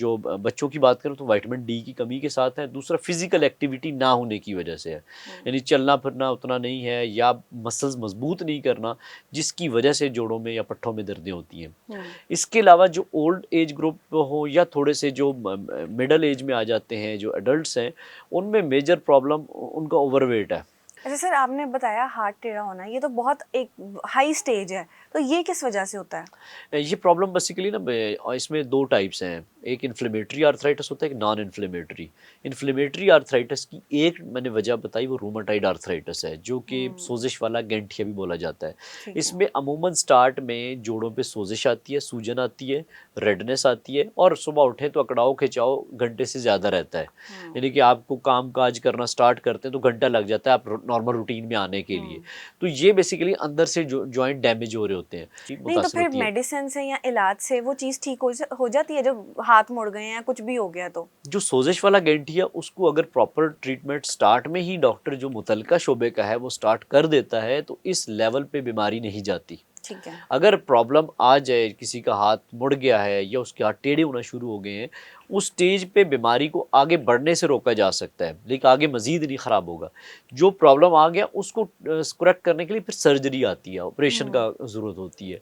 जो बच्चों की बात करूँ तो विटामिन डी की कमी के साथ है, दूसरा फिजिकल एक्टिविटी ना होने की वजह से है, हुँ, यानी चलना फिरना उतना नहीं है या मसल्स मजबूत नहीं करना, जिसकी वजह से जोड़ों में या पट्ठों में दर्दें होती हैं। हुँ। इसके अलावा जो ओल्ड एज ग्रुप हो या थोड़े से जो मिडल एज में आ जाते हैं, जो एडल्ट्स हैं, उनमें मेजर प्रॉब्लम उनका ओवरवेट है। अच्छा सर, आपने बताया हाथ टेढ़ा होना, ये तो बहुत एक हाई स्टेज है, तो ये किस वजह से होता है? ये प्रॉब्लम बेसिकली ना इसमें 2 टाइप्स हैं, एक इन्फ्लेमेटरी आर्थराइटिस होता है, एक नॉन इन्फ्लेमेटरी। इन्फ्लेमेटरी आर्थराइटिस की एक मैंने वजह बताई, वो रूमेटाइड आर्थराइटिस है, जो कि हुँ, सोज़िश वाला गैंठिया भी बोला जाता है। ठीक है। इसमें अमूमन स्टार्ट में जोड़ों पे सोज़िश आती है, सूजन आती है, रेडनेस आती है और सुबह उठें तो अकड़ाव-खिंचाव घंटे से ज़्यादा रहता है। हुँ, यानी कि आपको काम-काज करना स्टार्ट करते हैं तो घंटा लग जाता है आप नॉर्मल रूटीन में आने के लिए। हुँ। तो ये बेसिकली अंदर से जो जॉइंट डैमेज हो रहे होते हैं, जी नहीं तो मुतासिर फिर होती है। मेडिसिन से या इलाज से वो चीज़ ठीक हो जाती है जब हाथ मुड़ गए या कुछ भी हो गया तो? जो सोज़िश वाला गैंठिया, उसको अगर प्रॉपर ट्रीटमेंट स्टार्ट में ही डॉक्टर जो मुतल्लिका शोबे का है वो स्टार्ट कर देता है तो इस लेवल पे बीमारी नहीं जाती। ठीक है। अगर प्रॉब्लम आ जाए, किसी का हाथ मुड़ गया है या उसके हाथ टेढ़े होना शुरू हो गए हैं, उस स्टेज पे बीमारी को आगे बढ़ने से रोका जा सकता है, लेकिन आगे मज़ीद नहीं ख़राब होगा। जो प्रॉब्लम आ गया उसको करेक्ट करने के लिए फिर सर्जरी आती है, ऑपरेशन हुँ, का ज़रूरत होती है।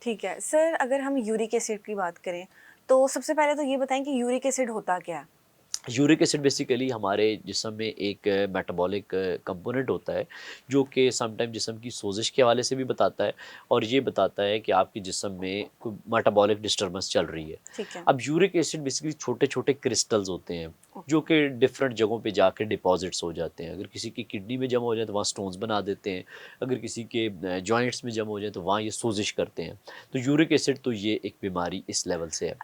ठीक है। सर अगर हम यूरिक एसिड की बात करें, तो सबसे पहले तो ये बताएँ कि यूरिक एसिड होता क्या है? यूरिक एसिड बेसिकली हमारे जिस्म में एक मेटाबॉलिक कंपोनेंट होता है, जो कि समटाइम जिस्म की सोजिश के हवाले से भी बताता है और ये बताता है कि आपके जिस्म में कोई मेटाबॉलिक डिस्टर्बेंस चल रही है। ठीक है। अब यूरिक एसिड बेसिकली छोटे-छोटे क्रिस्टल्स होते हैं, जो ओके। कि डिफरेंट जगहों पे जाके डिपॉज़िट्स हो जाते हैं। अगर किसी की किडनी में जमा हो जाए तो वहाँ स्टोन्स बना देते हैं, अगर किसी के जॉइंट्स में जमा हो जाए तो वहाँ ये सोजिश करते हैं। तो यूरिक एसिड तो ये एक बीमारी इस लेवल से है।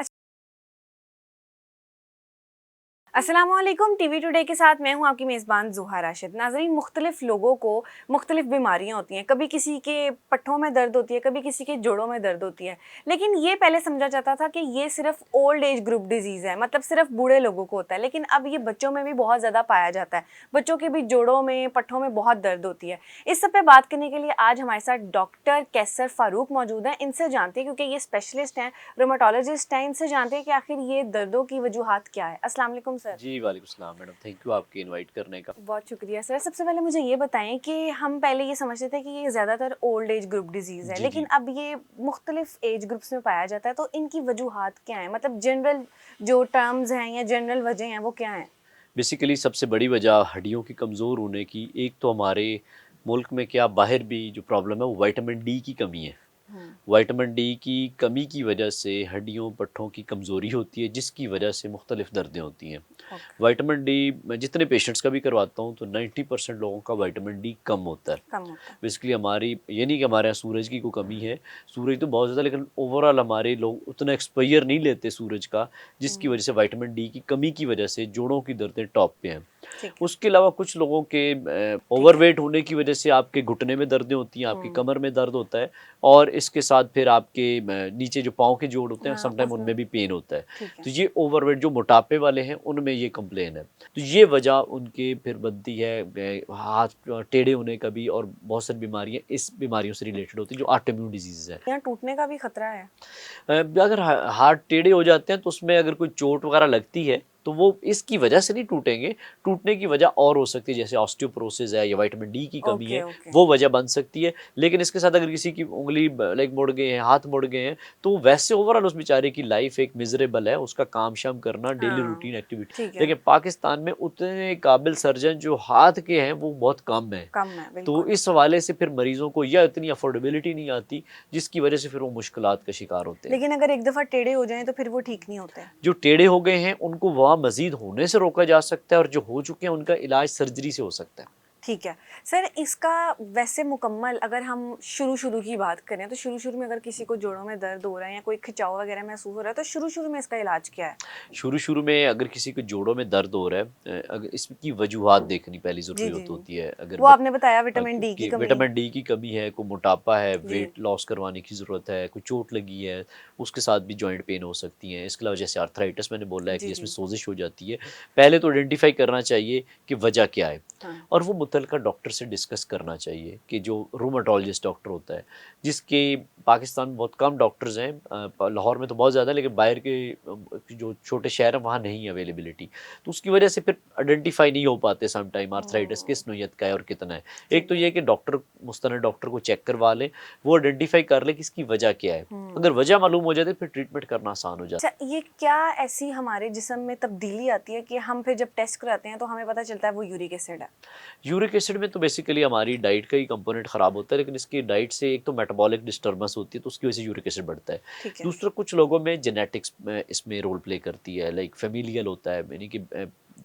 अस्सलामुअलैकुम, टीवी टुडे के साथ मैं हूं आपकी मेज़बान ज़ुहा राशिद। नाज़रीन, मुख्तलिफ़ लोगों को मुख्तलिफ़ बीमारियां होती हैं। कभी किसी के पट्ठों में दर्द होती है, कभी किसी के जोड़ों में दर्द होती है। लेकिन ये पहले समझा जाता था कि ये सिर्फ ओल्ड एज ग्रुप डिजीज़ है, मतलब सिर्फ बूढ़े लोगों को होता है। लेकिन अब ये बच्चों में भी बहुत ज़्यादा पाया जाता है। बच्चों के भी जोड़ों में, पट्ठों में बहुत दर्द होती है। इस सब पे बात करने के लिए आज हमारे साथ डॉक्टर कैसर फ़ारूक मौजूद हैं। इनसे जानते हैं, क्योंकि ये स्पेशलिस्ट हैं, रोमेटोलॉजिस्ट हैं, इनसे जानते हैं कि आखिर ये दर्दों की वजूहात क्या है। अस्सलाम वालेकुम सर। जी, वालेकुम सलाम मैडम, थैंक यू आपके इनवाइट करने का। बहुत शुक्रिया सर। सबसे पहले मुझे ये बताएँ कि हम पहले ये समझते थे कि ये ज़्यादातर ओल्ड एज ग्रुप डिज़ीज़ है, जी, लेकिन जी। अब ये मुख्तलिफ़ एज ग्रुप्स में पाया जाता है, तो इनकी वजूहात क्या हैं? मतलब जनरल जो टर्म्स हैं या जनरल वजह हैं, वो क्या हैं? बेसिकली सबसे बड़ी वजह हड्डियों की कमज़ोर होने की, एक तो हमारे मुल्क में क्या बाहर भी जो प्रॉब्लम है वो विटामिन डी की कमी है। हुँ, विटामिन डी की कमी की वजह से हड्डियों पट्ठों की कमज़ोरी होती है, जिसकी वजह से मुख्तलिफ़ दर्दें होती हैं। ओके, विटामिन डी मैं जितने पेशेंट्स का भी करवाता हूँ तो 90% लोगों का विटामिन डी कम होता है। कम होता है। बेसिकली हमारी ये नहीं कि हमारे यहाँ सूरज की कोई कमी है, सूरज तो बहुत ज़्यादा, लेकिन ओवरऑल हमारे लोग उतना एक्सपोज़र नहीं लेते सूरज का, जिसकी हुँ, वजह से विटामिन डी की कमी की वजह से जोड़ों की दर्दें टॉप पे हैं। ठीक है, उसके अलावा कुछ लोगों के ठीक है। ओवरवेट होने की वजह से आपके घुटने में दर्दें होती हैं, आपकी हुँ, कमर में दर्द होता है और इसके साथ फिर आपके नीचे जो पाँव के जोड़ होते हैं हाँ, समटाइम उसमें उनमें भी पेन होता है। ठीक है। तो ये ओवरवेट जो मोटापे वाले हैं उनमें ये कंप्लेन है। तो ये वजह उनके फिर बनती है हाथ टेढ़े होने का भी, और बहुत सारी बीमारियाँ इस बीमारियों से रिलेटेड होती हैं जो ऑटोइम्यून डिजीज़ है। यहाँ टूटने का भी खतरा है। अगर हाथ टेढ़े हो जाते हैं तो उसमें अगर कोई चोट वगैरह लगती है तो वो इसकी वजह से नहीं टूटेंगे, टूटने की वजह और हो सकती है, जैसे ऑस्टियोपोरोसिस है या विटामिन डी की कमी ओके, है, ओके। वो वजह बन सकती है। लेकिन इसके साथ अगर किसी की उंगली लाइक मुड़ गए हैं, हाथ मुड़ गए हैं, तो वैसे ओवरऑल उस बेचारे की लाइफ एक मिजरेबल है, उसका काम शाम करना डेली हाँ, रूटीन एक्टिविटी। ठीक है। लेकिन पाकिस्तान में उतने काबिल सर्जन जो हाथ के हैं वो बहुत कम है। कम है, तो बिल्कुल। इस हवाले से फिर मरीजों को या इतनी अफोर्डेबिलिटी नहीं आती, जिसकी वजह से फिर वो मुश्किलात का शिकार होते हैं। लेकिन अगर एक दफ़ा टेढ़े हो जाएँ, तो फिर वो ठीक नहीं होते। जो टेढ़े हो गए हैं उनको वहाँ मज़ीद होने से रोका जा सकता है और जो हो चुके हैं उनका इलाज सर्जरी से हो सकता है। ठीक है। सर इसका वैसे मुकम्मल अगर हम शुरू-शुरू की बात करें, तो शुरू-शुरू में अगर किसी को जोड़ों में दर्द हो रहा है या कोई खिंचाव वगैरह महसूस हो रहा है, तो शुरू-शुरू में इसका इलाज क्या है? शुरू-शुरू में अगर किसी को जोड़ों में दर्द हो रहा है, अगर इसकी वजूहात देखनी पहली जी, ज़रूरी जी, जी। होती है। अगर वो आपने बताया विटामिन डी की कि कमी। विटामिन डी की कमी है, कोई मोटापा है, जी। वेट लॉस करवाने की ज़रूरत है, कोई चोट लगी है, उसके साथ भी जॉइंट पेन हो सकती हैं। इसके अलावा जैसे आर्थराइटिस मैंने बोला है कि जी, जिसमें जी। सोज़िश हो जाती है, पहले तो आइडेंटिफ़ाई करना चाहिए कि वजह क्या है हाँ। और वो मुतल्लिका डॉक्टर से डिस्कस करना चाहिए कि जो रूमेटोलॉजिस्ट डॉक्टर होता है, जिसके पाकिस्तान में बहुत कम डॉक्टर्स हैं, लाहौर में तो बहुत ज़्यादा, लेकिन बाहर के जो छोटे शहर हैं वहाँ नहीं है अवेलेबिलिटी, तो उसकी वजह से फिर आइडेंटिफाई नहीं हो पाते सम टाइम आर्थराइटिस किस नोयत का है और कितना है। एक तो ये कि डॉक्टर मुस्तनद डॉक्टर को चेक करवा लें, वो आइडेंटिफाई कर ले कि इसकी वजह क्या है। अगर वजह मालूम हो जाए तो फिर ट्रीटमेंट करना आसान हो जाता है। अच्छा, ये क्या ऐसी हमारे जिस्म में तब्दीली आती है कि हम फिर जब टेस्ट कराते हैं तो हमें पता चलता है वो यूरिक एसिड है? यूरिक एसिड में तो बेसिकली हमारी डाइट का ही कंपोनेंट ख़राब होता है, लेकिन इसकी डाइट से एक तो मेटाबॉलिक डिस्टर्बेंस होती है, तो उसकी वजह से यूरिक एसिड बढ़ता है। ठीक है। दूसरा, कुछ लोगों में जेनेटिक्स में इसमें रोल प्ले करती है, लाइक फेमिलियल होता है, यानी कि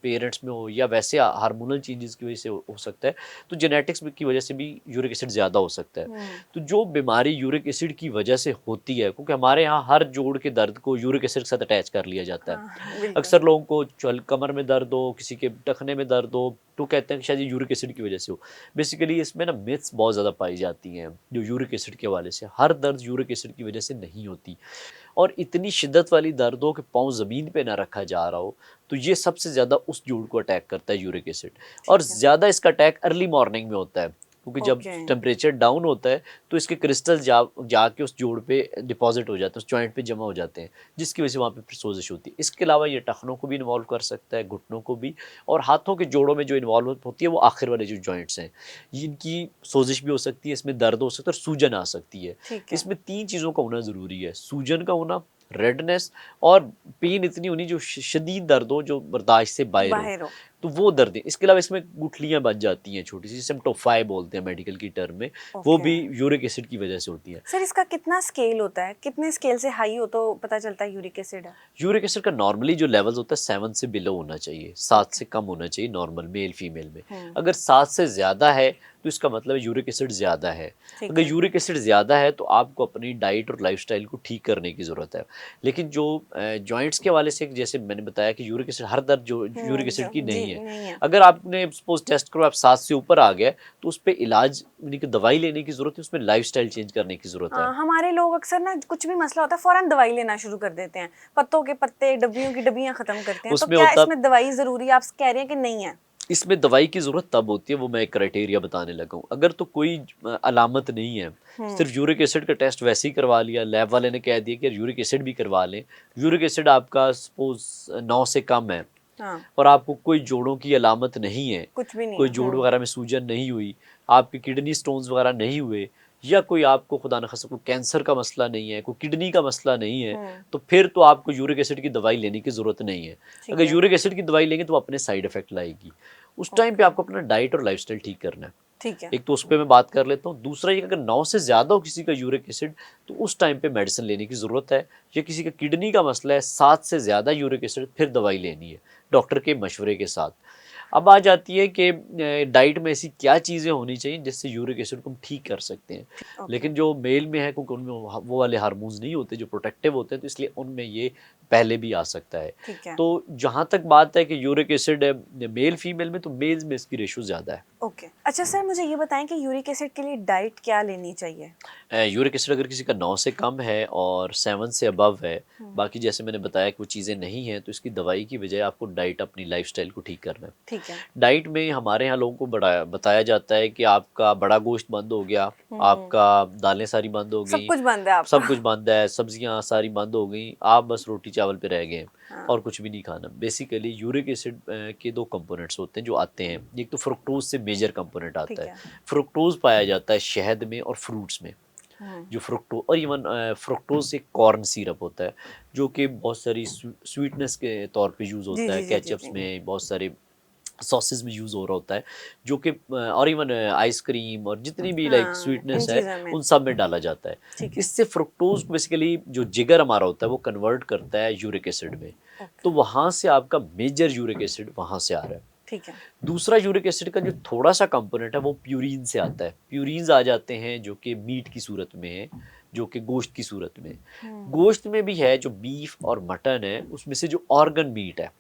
पेरेंट्स में हो या वैसे हार्मोनल चेंजेस की वजह से हो सकता है, तो जेनेटिक्स की वजह से भी यूरिक एसिड ज़्यादा हो सकता है। तो जो बीमारी यूरिक एसिड की वजह से होती है, क्योंकि हमारे यहाँ हर जोड़ के दर्द को यूरिक एसिड के साथ अटैच कर लिया जाता है। हाँ, बिल्कुल। अक्सर लोगों को कमर में दर्द हो, किसी के टखने में दर्द हो, तो कहते हैं कि शायद ये यूरिक एसिड की वजह से हो। बेसिकली इसमें ना मिथ्स बहुत ज़्यादा पाई जाती हैं जो यूरिक एसिड के हवाले से। हर दर्द यूरिक एसिड की वजह से नहीं होती, और इतनी शिद्दत वाली दर्द हो कि पाँव ज़मीन पे ना रखा जा रहा हो, तो ये सबसे ज़्यादा उस जोड़ को अटैक करता है यूरिक एसिड। और ठीक है। ज़्यादा इसका अटैक अर्ली मॉर्निंग में होता है, क्योंकि जब ओके। टेम्परेचर डाउन होता है तो इसके क्रिस्टल जाके उस जोड़ पे डिपॉजिट हो जाते हैं, उस जॉइंट पे जमा हो जाते हैं, जिसकी वजह से वहाँ पे फिर सोजिश होती है। इसके अलावा ये टखनों को भी इन्वॉल्व कर सकता है, घुटनों को भी, और हाथों के जोड़ों में जो इन्वॉल्व होती है वो आखिर वाले जो जॉइंट्स हैं, इनकी सोजिश भी हो सकती है, इसमें दर्द हो सकता है और सूजन आ सकती है। ठीक है। इसमें 3 चीज़ों का होना ज़रूरी है, सूजन का होना, रेडनेस, और पेन इतनी होनी जो शदीद दर्द हो, जो बर्दाश्त से बाहर हो, बाहर हो। तो वो दर्द है। इसके अलावा इसमें गुठलियाँ बन जाती हैं छोटी सी, सिम्प्टोफाई बोलते हैं मेडिकल की टर्म में, वो ओके। भी यूरिक एसिड की वजह से होती है। सर, इसका कितना स्केल होता है? कितने स्केल से हाई हो तो पता चलता है यूरिक एसिड है? यूरिक एसिड का नॉर्मली जो लेवल्स होता है 7 से बिलो होना चाहिए, 7 से कम होना चाहिए नॉर्मल मेल फीमेल में। अगर 7 से ज़्यादा है तो इसका मतलब है यूरिक एसिड ज़्यादा है। ठीक अगर है। यूरिक एसिड ज़्यादा है तो आपको अपनी डाइट और लाइफस्टाइल को ठीक करने की ज़रूरत है। लेकिन जो जॉइंट्स के हवाले से, जैसे मैंने बताया कि यूरिक एसिड हर दर्द जो यूरिक एसिड की जी, नहीं है। नहीं है। अगर आपने सपोज टेस्ट करो आप 7 से ऊपर आ गया, तो उस पे इलाज यानी कि दवाई लेने की ज़रूरत है, उसमें लाइफस्टाइल चेंज करने की ज़रूरत है। हमारे लोग अक्सर ना कुछ भी मसला होता है फ़ौरन दवाई लेना शुरू कर देते हैं। पत्तों के पत्ते, डब्बियों की डब्बियाँ ख़त्म करते हैं। तो उसमें क्या होता इसमें दवाई ज़रूरी है? आप कह रहे हैं कि नहीं है? इसमें दवाई की ज़रूरत तब होती है, वो मैं एक क्राइटेरिया बताने लगा हूँ। अगर तो कोई अलामत नहीं है, सिर्फ यूरिक एसिड का टेस्ट वैसे ही करवा लिया, लैब वाले ने कह दिया कि यूरिक एसिड भी करवा लें, यूरिक एसिड आपका सपोज 9 से कम है, हाँ, और आपको कोई जोड़ों की अलामत नहीं है, कुछ भी नहीं कोई है। जोड़ वगैरह में सूजन नहीं हुई, आपकी किडनी स्टोन्स वगैरह नहीं हुए, या कोई आपको खुदा न खास्ता कोई कैंसर का मसला नहीं है, कोई किडनी का मसला नहीं है, तो फिर तो आपको यूरिक एसिड की दवाई लेने की ज़रूरत नहीं है। ठीक अगर है। यूरिक एसिड की दवाई लेंगे तो वो अपने साइड इफ़ेक्ट लाएगी। उस टाइम पे आपको अपना डाइट और लाइफस्टाइल ठीक करना है। ठीक है। एक तो उस पे मैं बात कर लेता हूँ। दूसरा ये कि अगर 9 से ज़्यादा हो किसी का यूरिक एसिड, तो उस टाइम पे मेडिसिन लेने की ज़रूरत है। या किसी का किडनी का मसला है, 7 से ज़्यादा यूरिक एसिड, फिर दवाई लेनी है डॉक्टर के मशवरे के साथ। अब आ जाती है कि डाइट में ऐसी क्या चीज़ें होनी चाहिए जिससे यूरिक एसिड को हम ठीक कर सकते हैं। ओके। लेकिन जो मेल में है, क्योंकि उनमें वो वाले हार्मोन्स नहीं होते जो प्रोटेक्टिव होते हैं, तो इसलिए उनमें ये पहले भी आ सकता है। ठीक है। तो जहाँ तक बात है कि यूरिक एसिड मेल फीमेल में, तो मेल्स में इसकी रेशो ज़्यादा है। ओके। अच्छा सर, मुझे ये बताएं कि यूरिक एसिड के लिए डाइट क्या लेनी चाहिए? यूरिक एसिड अगर किसी का 9 से कम है और 7 से अबव है, बाकी जैसे मैंने बताया कि वो चीज़ें नहीं हैं, तो इसकी दवाई की बजाय आपको डाइट, अपनी लाइफस्टाइल को ठीक करना है। ठीक है। डाइट में हमारे यहाँ लोगों को बताया जाता है कि आपका बड़ा गोश्त बंद हो गया, आपका दालें सारी बंद हो सब गई, कुछ बंद है आपका। सब कुछ बंद है, सब्जियाँ सारी बंद हो गई, आप बस रोटी चावल पे रह गए हाँ। और कुछ भी नहीं खाना। बेसिकली यूरिक एसिड के 2 कंपोनेंट्स होते हैं जो आते हैं। एक तो फ्रुक्टोज से मेजर कंपोनेंट ठीक आता है। है। फ्रुक्टोज पाया जाता है शहद में और फ्रूट्स में। जो और इवन फ्रुक्टोज एक कॉर्न सिरप होता है, जो कि बहुत सारी स्वीटनेस के तौर पे यूज़ जी होता है, जी जी जी केचप्स जी। में, बहुत सारे सॉसेस में यूज़ हो रहा होता है, जो कि और इवन आइसक्रीम और जितनी भी लाइक हाँ, इन स्वीटनेस है, चीज़ों में। उन सब में डाला जाता है। ठीक है। इससे फ्रुक्टोज को बेसिकली जो जिगर हमारा होता है वो कन्वर्ट करता है यूरिक एसिड में, तो ओके। वहाँ से आपका मेजर यूरिक एसिड वहाँ से आ रहा है। ठीक है। दूसरा यूरिक एसिड का जो थोड़ा सा कंपोनेंट है वो प्यूरिन से आता है। प्यूरिन्स आ जाते हैं जो कि मीट की सूरत में है, जो कि गोश्त की सूरत में। गोश्त में भी है, जो बीफ और मटन है उसमें से जो ऑर्गन मीट है,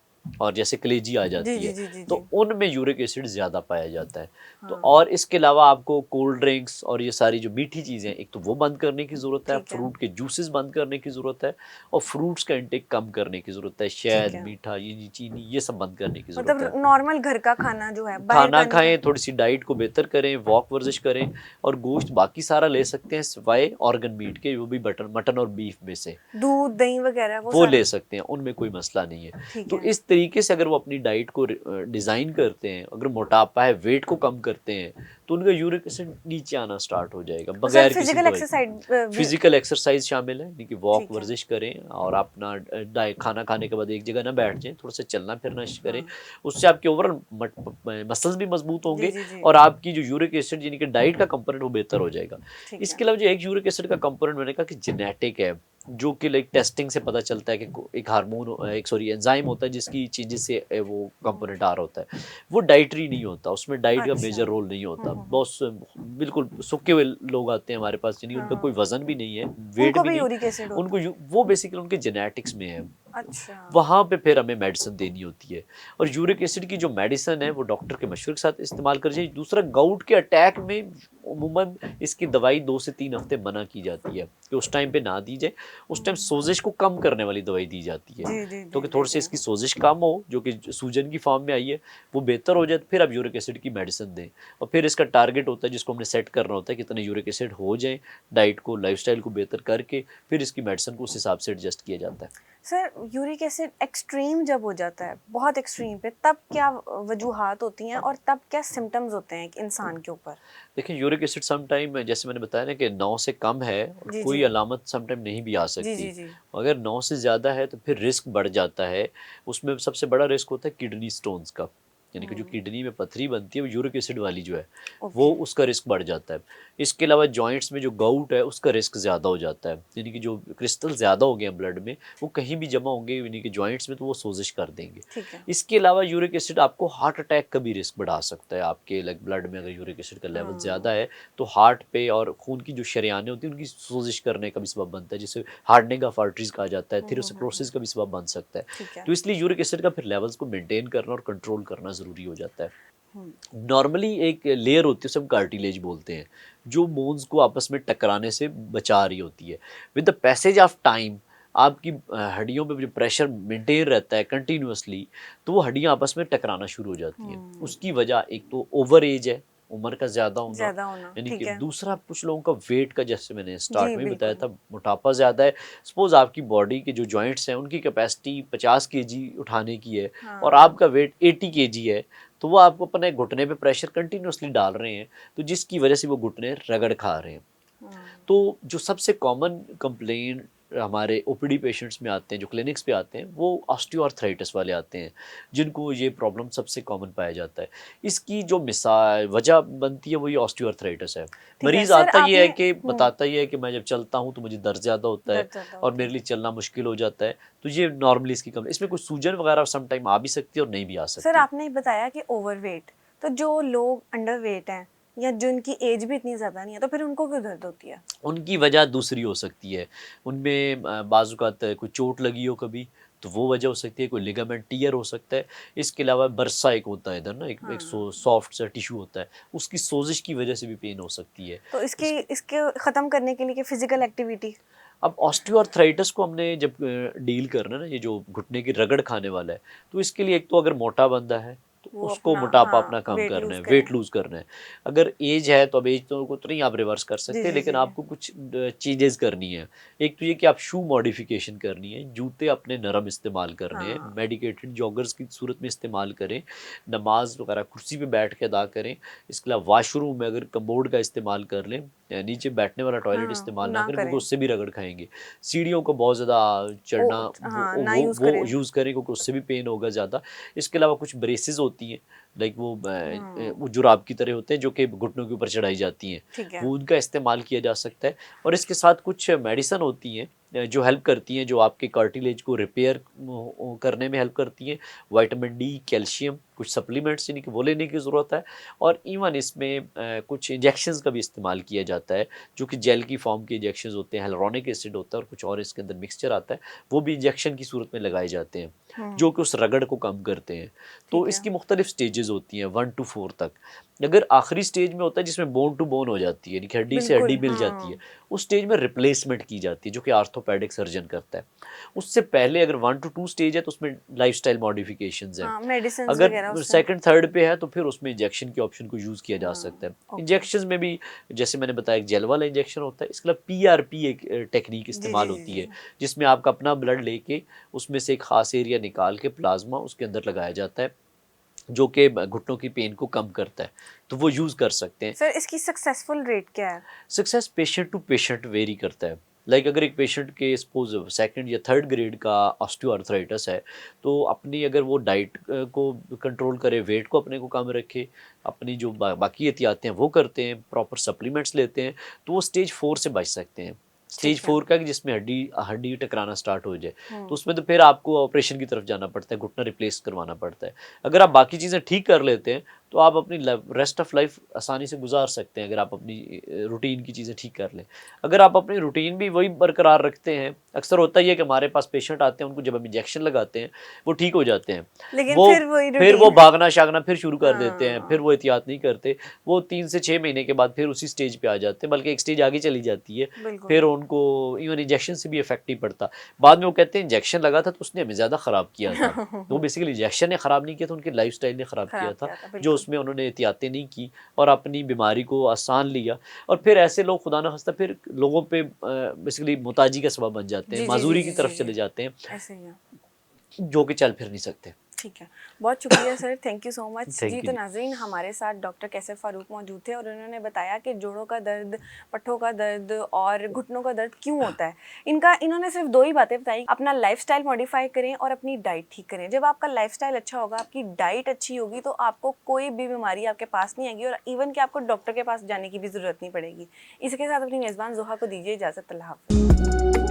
और जैसे कलेजी आ जी जाती जी है, जी जी तो जी। उनमें यूरिक एसिड ज़्यादा पाया जाता है। तो हाँ। और इसके अलावा आपको कोल्ड ड्रिंक्स और ये सारी जो मीठी चीज़ें हैं, एक तो वो बंद करने की ज़रूरत है, ठीक है। फ्रूट के जूसेस बंद करने की ज़रूरत है और फ्रूट्स का इंटेक कम करने की ज़रूरत है। ठीक शहद, है। मीठा, ये चीनी ये सब बंद करने की ज़रूरत है। मतलब नॉर्मल घर का खाना जो है, बाहर खाना का नहीं खाएँ, खाना। थोड़ी-सी डाइट को बेहतर करें, वॉक वर्जिश करें और गोश्त बाकी सारा ले सकते हैं सिवाय ऑर्गन मीट के, वो भी बटन मटन और बीफ में से। दूध, दही वगैरह वो वो ले सारा? सकते हैं, उनमें कोई मसला नहीं है। ठीक तो है। इस तरीके से अगर वो अपनी डाइट को डिज़ाइन करते हैं, अगर मोटापा है, वेट को कम करते हैं, तो उनका यूरिक एसिड नीचे आना स्टार्ट हो जाएगा, और सर बगैर किसी फिजिकल दवाई के। एक्सरसाइज भी? फिजिकल एक्सरसाइज शामिल है, यानी कि वॉक ठीक है। वर्जिश करें और अपना खाना खाने के बाद एक जगह ना बैठ जाएं, थोड़ा सा चलना फिरना करें। हाँ। उससे आपके ओवरऑल मसल्स भी मजबूत जी होंगे जी जी। और आपकी जो यूरिक एसिड यानी कि डाइट का कंपोनेंट वो बेहतर हो जाएगा। ठीक है। इसके अलावा जो एक यूरिक एसिड का कंपोनेंट मैंने कहा कि जेनेटिक है, जो कि लाइक टेस्टिंग से पता चलता है कि एक हार्मोन एक सॉरी एंजाइम होता है जिसकी चेंजेस से वो हम्म। कंपोनेंट आ रहा होता है। वो डाइटरी नहीं होता, उसमें डाइट का अच्छा। मेजर रोल नहीं होता। हम्म। बहुत बिल्कुल सूखे हुए लोग आते हैं हमारे पास, यानी उनका कोई हाँ। वजन भी नहीं है, वेट उनको भी भी नहीं, यूरिक एसिड होता उनको है? वो बेसिकली उनके जेनेटिक्स में है। अच्छा। वहाँ पे फिर हमें मेडिसिन देनी होती है और यूरिक एसिड की जो मेडिसिन है वो डॉक्टर के मशवरे के साथ इस्तेमाल कर चाहिए। दूसरा, गाउट के अटैक में उमूमन इसकी दवाई 2 से 3 हफ्ते मना की जाती है कि उस टाइम पे ना दी जाए। उस टाइम हम्म। सोजिश को कम करने वाली दवाई दी जाती जी है, जी तो जी कि जी थोड़ी सी जी। इसकी सोजिश कम हो, जो कि सूजन की फॉर्म में आई है, वो बेहतर हो जाए, तो फिर आप यूरिक एसिड की मेडिसिन दें। और फिर इसका टारगेट होता है जिसको हमने सेट करना होता है, कितने यूरिक एसिड हो जाए, डाइट को लाइफस्टाइल को बेहतर करके फिर इसकी मेडिसिन को उस हिसाब से एडजस्ट किया जाता है। सर यूरिक एसिड एक्सट्रीम जब हो जाता है, बहुत एक्सट्रीम पे, तब क्या वजूहात होती हैं और तब क्या सिम्टम्स होते हैं एक इंसान के ऊपर? देखिए, यूरिक एसिड सम टाइम जैसे मैंने बताया ना कि 9 से कम है और जी जी कोई अलामत सम टाइम नहीं भी आ जी सकती। जी जी। अगर 9 से ज़्यादा है तो फिर रिस्क बढ़ जाता है। उसमें सबसे बड़ा रिस्क होता है किडनी स्टोन्स का, यानी कि जो हम्म। किडनी में पथरी बनती है वो यूरिक एसिड वाली जो है, वो ओके। उसका रिस्क बढ़ जाता है। इसके अलावा जॉइंट्स में जो गाउट है उसका रिस्क ज़्यादा हो जाता है, यानी कि जो क्रिस्टल ज़्यादा हो गए हैं ब्लड में, वो कहीं भी जमा होंगे यानी कि जॉइंट्स में, तो वो सोजिश कर देंगे। ठीक है। इसके अलावा यूरिक एसिड आपको हार्ट अटैक का भी रिस्क बढ़ा सकता है। आपके लाइक ब्लड में अगर यूरिक एसिड का लेवल ज़्यादा हाँ। है तो हार्ट पे और खून की जो शरेयानें होती हैं उनकी सोजिश करने का भी सबब बनता है, जिसे हार्डनिंग ऑफ आर्टरीज कहा जाता है, हम्म। थेरोसिक्लोसिस का भी सबब बन सकता है। ठीक है। तो इसलिए यूरिक एसिड का फिर लेवल्स को मेंटेन करना और कंट्रोल करना ज़रूरी हो जाता है। हम्म। नॉर्मली एक लेयर होती है, उसे हम कार्टिलेज बोलते हैं, जो बोन्स को आपस में टकराने से बचा रही होती है। With the passage of time आपकी हड्डियों में जो प्रेशर मेंटेन रहता है कंटिन्यूअसली, तो वो हड्डियाँ आपस में टकराना शुरू हो जाती हैं। हम्म। उसकी वजह एक तो ओवर एज है, उम्र का ज़्यादा होना, ज्यादा होना, यानी कि ठीक है। दूसरा कुछ लोगों का वेट का, जैसे मैंने स्टार्ट जी में ही बताया बिल्कुल। था, मोटापा ज़्यादा है। सपोज़ आपकी बॉडी के जो जॉइंट्स हैं उनकी कैपेसिटी 50 केजी उठाने की है और हाँ। आपका वेट 80 केजी है, तो वो आपको अपने घुटने पे प्रेशर कंटिन्यूअसली डाल रहे हैं, तो जिसकी वजह से वो घुटने रगड़ खा रहे हैं। हाँ। तो जो सबसे कॉमन कंप्लेंट हमारे ओपीडी पेशेंट्स में आते हैं, जो क्लिनिक्स पे आते हैं, वो ऑस्टियोआर्थराइटिस वाले आते हैं, जिनको ये प्रॉब्लम सबसे कॉमन पाया जाता है। इसकी जो मिसाल वजह बनती है वो ये ऑस्टियोआर्थराइटिस है। ठीक है मरीज़ सर, आता ये है आपने कि बताता ये है कि मैं जब चलता हूँ तो मुझे दर्द ज़्यादा होता है दर्द ज्यादा और होता मेरे है। लिए चलना मुश्किल हो जाता है। तो ये नॉर्मली इसकी कम, इसमें कुछ सूजन वगैरह सम टाइम आ भी सकती है और नहीं भी आ सर सकती। आपने बताया कि ओवरवेट, तो जो लोग अंडर वेट हैं या जिनकी एज भी इतनी ज़्यादा नहीं है, तो फिर उनको क्यों दर्द होती है? उनकी वजह दूसरी हो सकती है। उनमें बाज़-औक़ात कोई चोट लगी हो कभी, तो वो वजह हो सकती है, कोई लिगामेंट टियर हो सकता है। इसके अलावा बर्सा एक होता है इधर ना, एक एक हाँ। सॉफ्ट सा टिश्यू होता है, उसकी सोज़िश की वजह से भी पेन हो सकती है। तो इसके इस इसके ख़त्म करने के लिए कि फिजिकल एक्टिविटी? अब ऑस्टियोआर्थराइटिस को हमने जब डील करना है ना, ये जो घुटने की रगड़ खाने वाला है, तो इसके लिए एक तो अगर मोटा बंदा है तो वो उसको अपना, मोटापा हाँ, अपना कम वेट करना लूज है, करें। वेट लूज़ करना है। अगर एज है तो अब एज तो नहीं आप रिवर्स कर जी सकते, जी लेकिन जी जी। आपको कुछ चेंजेस करनी है। एक तो ये कि आप शू मॉडिफिकेशन करनी है, जूते अपने नरम इस्तेमाल करने हैं, हाँ। मेडिकेटेड जॉगर्स की सूरत में इस्तेमाल करें, नमाज वगैरह कुर्सी पे बैठ के अदा करें। इसके अलावा वॉशरूम में अगर कमोड का इस्तेमाल कर लें, नीचे बैठने वाला टॉयलेट हाँ, वो इस्तेमाल ना ना करें, क्योंकि करें। उससे भी रगड़ खाएंगे। सीढ़ियों को बहुत ज़्यादा ओ, चढ़ना, हाँ, ना यूज़ वो करें। यूज़ करें, क्योंकि उससे भी पेन होगा ज़्यादा। इसके अलावा कुछ ब्रेसेस होती हैं, लाइक हाँ। वो जुराब की तरह होते हैं जो कि घुटनों के ऊपर चढ़ाई जाती हैं, ठीक है। वो उनका इस्तेमाल किया जा सकता है। और इसके साथ कुछ मेडिसिन होती हैं जो हेल्प करती हैं, जो आपके कार्टिलेज को रिपेयर करने में हेल्प करती हैं। विटामिन डी, कैल्शियम, कुछ सप्लीमेंट्स यानी कि वो लेने की ज़रूरत है। और इवन इसमें कुछ इंजेक्शंस का भी इस्तेमाल किया जाता है, जो कि जेल की फॉर्म के इंजेक्शंस होते हैं, हियालुरोनिक एसिड होता है और कुछ और इसके अंदर मिक्सचर आता है, वो भी इंजेक्शन की सूरत में लगाए जाते हैं, जो कि उस रगड़ को कम करते हैं। तो ठीक है। इसकी मुख्तलिफ स्टेजेस होती हैं 1 to 4 तक। अगर आखिरी स्टेज में होता है जिसमें बोन टू बोन हो जाती है, यानी कि हड्डी से बिल्कुल, हड्डी मिल जाती है, उस स्टेज में रिप्लेसमेंट की जाती है, जो कि आर्थोपेडिक सर्जन करता है। उससे पहले अगर 1 to 2 स्टेज है तो उसमें लाइफस्टाइल मॉडिफिकेशंस हैं। हाँ, मेडिसिन्स वगैरह अगर उससे। सेकंड थर्ड पे है तो फिर उसमें इंजेक्शन के ऑप्शन को यूज़ किया जा सकता है। ओके। इंजेक्शंस में भी जैसे मैंने बताया एक जेल वाला इंजेक्शन होता है, इसके अलावा पीआरपी एक टेक्निक जी, जी, इस्तेमाल जी, होती जी। है, जिसमें आपका अपना ब्लड लेके उसमें से एक खास एरिया निकाल के प्लाज्मा उसके अंदर लगाया जाता है, जो कि घुटनों की पेन को कम करता है, तो वो यूज़ कर सकते हैं। सर इसकी सक्सेसफुल रेट क्या है? Success patient to patient vary करता है। लाइक अगर एक पेशेंट के सपोज सेकंड या थर्ड ग्रेड का ऑस्टियोआर्थराइटिस है, तो अपनी अगर वो डाइट को कंट्रोल करे, वेट को अपने को कम रखे, अपनी जो बाकी एहतियातें हैं वो करते हैं, प्रॉपर सप्लीमेंट्स लेते हैं, तो वो स्टेज 4 से बच सकते हैं। स्टेज ठीक है। 4 का कि जिसमें हड्डी हड्डी टकराना स्टार्ट हो जाए, तो हुँ। उसमें तो फिर आपको ऑपरेशन की तरफ जाना पड़ता है, घुटना रिप्लेस करवाना पड़ता है। अगर आप बाकी चीज़ें ठीक कर लेते हैं, तो आप अपनी रेस्ट ऑफ लाइफ आसानी से गुजार सकते हैं, अगर आप अपनी रूटीन की चीज़ें ठीक कर लें। अगर आप अपनी रूटीन भी वही बरकरार रखते हैं, अक्सर होता ही है कि हमारे पास पेशेंट आते हैं, उनको जब हम इंजेक्शन लगाते हैं, वो ठीक हो जाते हैं। लेकिन वो फिर वही वो रूटीन। भागना-शागना फिर शुरू कर देते हैं, फिर हाँ, वो एहतियात नहीं करते। वो 3 से 6 महीने के बाद फिर उसी स्टेज पे आ जाते हैं, बल्कि एक स्टेज आगे चली जाती है। बिल्कुल। फिर उनको इवन इंजेक्शन से भी इफ़ेक्ट नहीं पड़ता। बाद में वो कहते हैं इंजेक्शन लगा था तो उसने हमें ज़्यादा ख़राब किया था। तो वो बेसिकली इंजेक्शन ने ख़राब नहीं किया था, उनकी लाइफ़स्टाइल ने ख़राब किया खराब था, किया था, जो बिल्कुल। उसमें उन्होंने एहतियातें नहीं की और अपनी बीमारी को आसान लिया। और फिर ऐसे लोग खुदा ना ख़ास्ता फिर लोगों पे बेसिकली मुताजी का सबब बन जाते हैं, जी, जी, जी, माज़ूरी की जी, जी, तरफ जी। चले जाते हैं, ऐसे ही है। जो कि चल फिर नहीं सकते। ठीक है। बहुत शुक्रिया sir, thank you so much. जी, थैंक यू तो जी। नाज़रीन हमारे साथ डॉक्टर कैसर फ़ारूक मौजूद थे और उन्होंने बताया कि जोड़ों का दर्द, पट्ठों का दर्द और घुटनों का दर्द क्यों होता है। इन्होंने सिर्फ 2 ही बातें बताई, अपना लाइफ़स्टाइल मॉडिफ़ाई करें और अपनी डाइट ठीक करें। जब आपका लाइफ़स्टाइल अच्छा होगा, आपकी डाइट अच्छी होगी तो आपको कोई भी बीमारी आपके पास नहीं आएगी और इवन कि आपको डॉक्टर के पास जाने की भी ज़रूरत नहीं पड़ेगी। इसी के साथ अपनी मेज़बान ज़ुहा को दीजिए इजाज़त। अल्लाह हाफ़िज़।